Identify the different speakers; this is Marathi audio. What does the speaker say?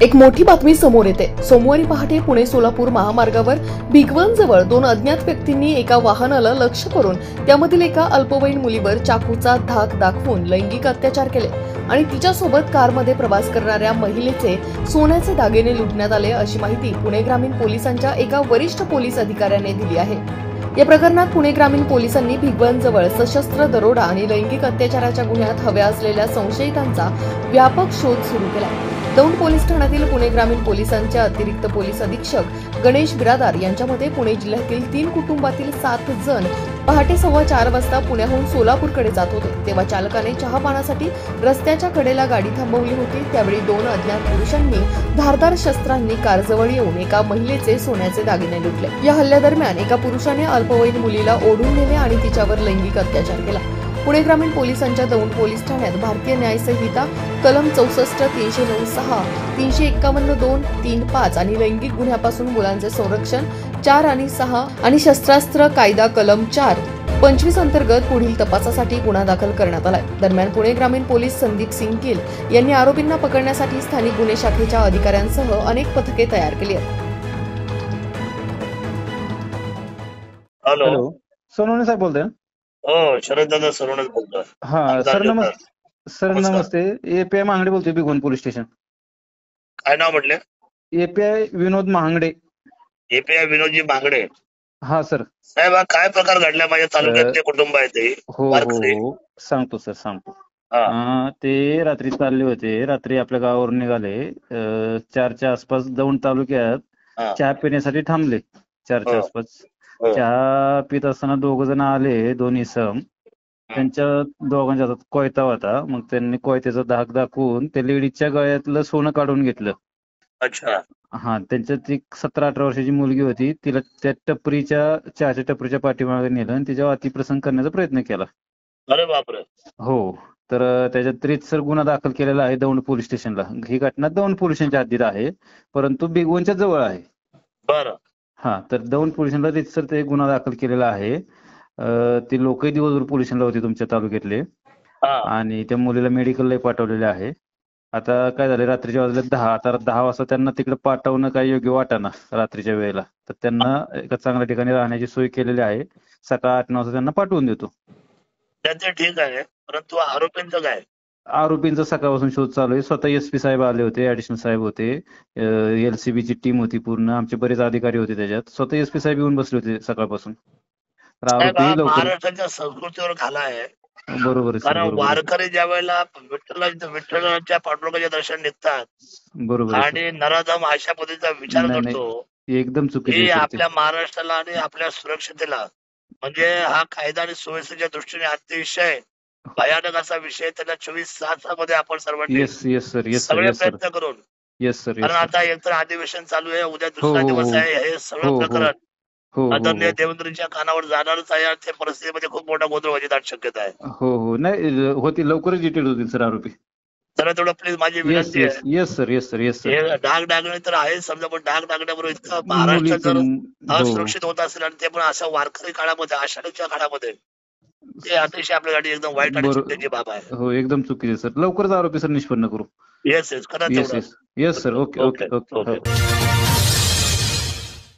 Speaker 1: एक मोठी बातमी समोर येते। सोमवारी पहाटे पुणे सोलापूर महामार्गावर भिगवणजवळ दोन अज्ञात व्यक्तींनी एका वाहनाला लक्ष्य करून त्यामधील एका अल्पवयीन मुलीवर चाकूचा धाक दाखवून लैंगिक अत्याचार केले आणि तिच्यासोबत कारमध्ये प्रवास करणाऱ्या महिलेचे सोन्याचे दागिने लुटण्यात आले, अशी माहिती पुणे ग्रामीण पोलिसांच्या एका वरिष्ठ पोलीस अधिकाऱ्याने दिली आहे। या प्रकरणात पुणे ग्रामीण पोलिसांनी भिगवणजवळ सशस्त्र दरोडा आणि लैंगिक अत्याचाराच्या गुन्ह्यात हव्या असलेल्या संशयितांचा व्यापक शोध सुरू केला। दौंड पोलीस ठाण्यातील पुणे ग्रामीण पोलिसांचे अतिरिक्त पोलीस अधीक्षक गणेश बिरादार यांच्या मते पुणे जिल्ह्यातील 3 कुटुंबातील 7 जण पहाटे 4:15 वाजता पुण्याहून सोलापूरकडे जात होते, तेव्हा चालकाने चहापानासाठी रस्त्याच्या कडेला गाडी थांबवली होती। त्यावेळी 2 अज्ञात पुरुषांनी धारदार शस्त्रांनी कारजवळ येऊन एका महिलेचे सोन्याचे दागिने लुटले। या हल्ल्यादरम्यान एका पुरुषाने अल्पवयीन मुलीला ओढून नेले आणि तिच्यावर लैंगिक अत्याचार केला। पुणे ग्रामीण पोलिसांच्या दौंड पोलीस ठाण्यात भारतीय न्याय संहिता कलम 64, 309(6), 351(2), 3(5) आणि लैंगिक गुन्ह्यापासून मुलांचे संरक्षण 4 आणि 6 आणि शस्त्रास्त्र कायदा कलम 4, 25 अंतर्गत पुढील तपासासाठी गुन्हा दाखल करण्यात आलाय। दरम्यान पुणे ग्रामीण पोलीस संदीप सिंग गिल यांनी आरोपींना पकडण्यासाठी स्थानिक गुन्हे शाखेच्या अधिकाऱ्यांसह अनेक पथके तयार केली आहेत।
Speaker 2: हॅलो, सोनवणे साहेब बोलतोय?
Speaker 3: हो, शरद दादा सोनवणेच बोलतोय।
Speaker 2: हा सर, सर नमस्ते। एपीआय महांगडे बोलतोय, भिगवण पोलीस स्टेशन।
Speaker 3: काय नाव म्हटले?
Speaker 2: एपीआय विनोद महांगडे।
Speaker 3: एपीआय विनोदजी बांगडे।
Speaker 2: हा सर।
Speaker 3: साहेब, हा काय प्रकार घडला? माझ्या तालुक्यातले कुटुंब आहे ते
Speaker 2: हो हो, सांगतो सर, सांगतो। ते रात्री चालले होते, रात्री आपल्या गावावरून निघाले, 4च्या आसपास दौंड तालुक्यात चहा पिण्यासाठी थांबले। 4च्या आसपास चहा पित असताना 2 जण आले, 2 इसम। त्यांच्या दोघांच्या हातात कोयता होता, मग त्यांनी कोयत्याचा धाक दाखवून त्या लेडीजच्या गळ्यातलं सोनं काढून घेतलं।
Speaker 3: अच्छा।
Speaker 2: हा, त्यांच्यात एक 17-18 वर्षाची मुलगी होती, तिला त्या चहाच्या टपरीच्या पाठीमागे नेलं आणि तिच्यावर अतिप्रसंग करण्याचा प्रयत्न केला।
Speaker 3: अरे बापरे।
Speaker 2: हो, तर त्याच्यात रीतसर गुन्हा दाखल केलेला आहे दौंड पोलीस स्टेशनला। ही घटना दौंड पोलिसांच्या हद्दीत आहे, परंतु भिगवणच्या जवळ आहे।
Speaker 3: बरं।
Speaker 2: हा, तर दौंड पोलिसांना रीतसर ते गुन्हा दाखल केलेला आहे। ती लोकही दिवसभर पोलिसांना होती तुमच्या तालुक्यातले, आणि त्या मुलीला मेडिकलला पाठवलेले आहे। आता काय झालं, रात्रीच्या वाजले 10, आता 10 वाजता त्यांना तिकडे पाठवणं काही योग्य वाटेना रात्रीच्या वेळेला, तर त्यांना एका चांगल्या ठिकाणी राहण्याची सोय केलेली आहे। सकाळ 8-9 वाजता त्यांना पाठवून देतो।
Speaker 3: त्याचे ठीक आहे, परंतु आरोपींचं काय?
Speaker 2: आरोपींचा सकाळपासून शोध चालू आहे। स्वतः एसपी साहेब आले होते, ऍडिशनल साहेब होते, एलसीबीची टीम होती पूर्ण, आमचे बरेच अधिकारी होते त्याच्यात। स्वतः एसपी साहेब येऊन बसले होते सकाळपासून। तर आरोपी लवकर,
Speaker 3: महाराष्ट्राच्या संस्कृतीवर घाला आहे।
Speaker 2: बरोबर आहे सर,
Speaker 3: कारण
Speaker 2: बरोबर।
Speaker 3: वारकरी ज्या वेळेला विठ्ठलाच्या पांडुरंगाच्या दर्शन निघतात
Speaker 2: बरोबर
Speaker 3: आणि नराधम अशा पद्धतीचा विचार करतो,
Speaker 2: एकदम चुकीचे
Speaker 3: ही आपल्या महाराष्ट्राला आणि आपल्या सुरक्षतेला, म्हणजे हा कायदा आणि सुव्यवस्थेच्या दृष्टीने अतिशय भयानक असा विषय, त्याला 24 तासामध्ये आपण सर्वांनी सगळे प्रयत्न करून, कारण आता एकतर अधिवेशन चालू आहे, उद्या दुसरा दिवस आहे, हे सगळं प्रकरण आदरणीय देवेंद्रजींच्या कानावर जाणारच आहे आणि त्या परिस्थितीमध्ये खूप मोठा गोंधळ व्हायची दाट शक्यता आहे।
Speaker 2: हो, नाही होती, लवकरच डिटेल होतील सर आरोपी।
Speaker 3: तर तेवढं प्लीज माझी विनंती आहे।
Speaker 2: Yes sir.
Speaker 3: डाग डागणे तर आहे समजा, पण डाग डागण्याबरोबर इतकं महाराष्ट्र जर असुरक्षित होत असेल आणि ते पण अशा वारकरी काळामध्ये, आषाढीच्या काळामध्ये, ते अतिशय आपल्यासाठी एकदम वाईट आणि चिंतेची बाब आहे।
Speaker 2: हो, एकदम चुकीचे सर। लवकरच आरोपी सर निष्पन्न करू।
Speaker 3: येस, करा तेवढं।
Speaker 2: Yes sir, okay okay okay.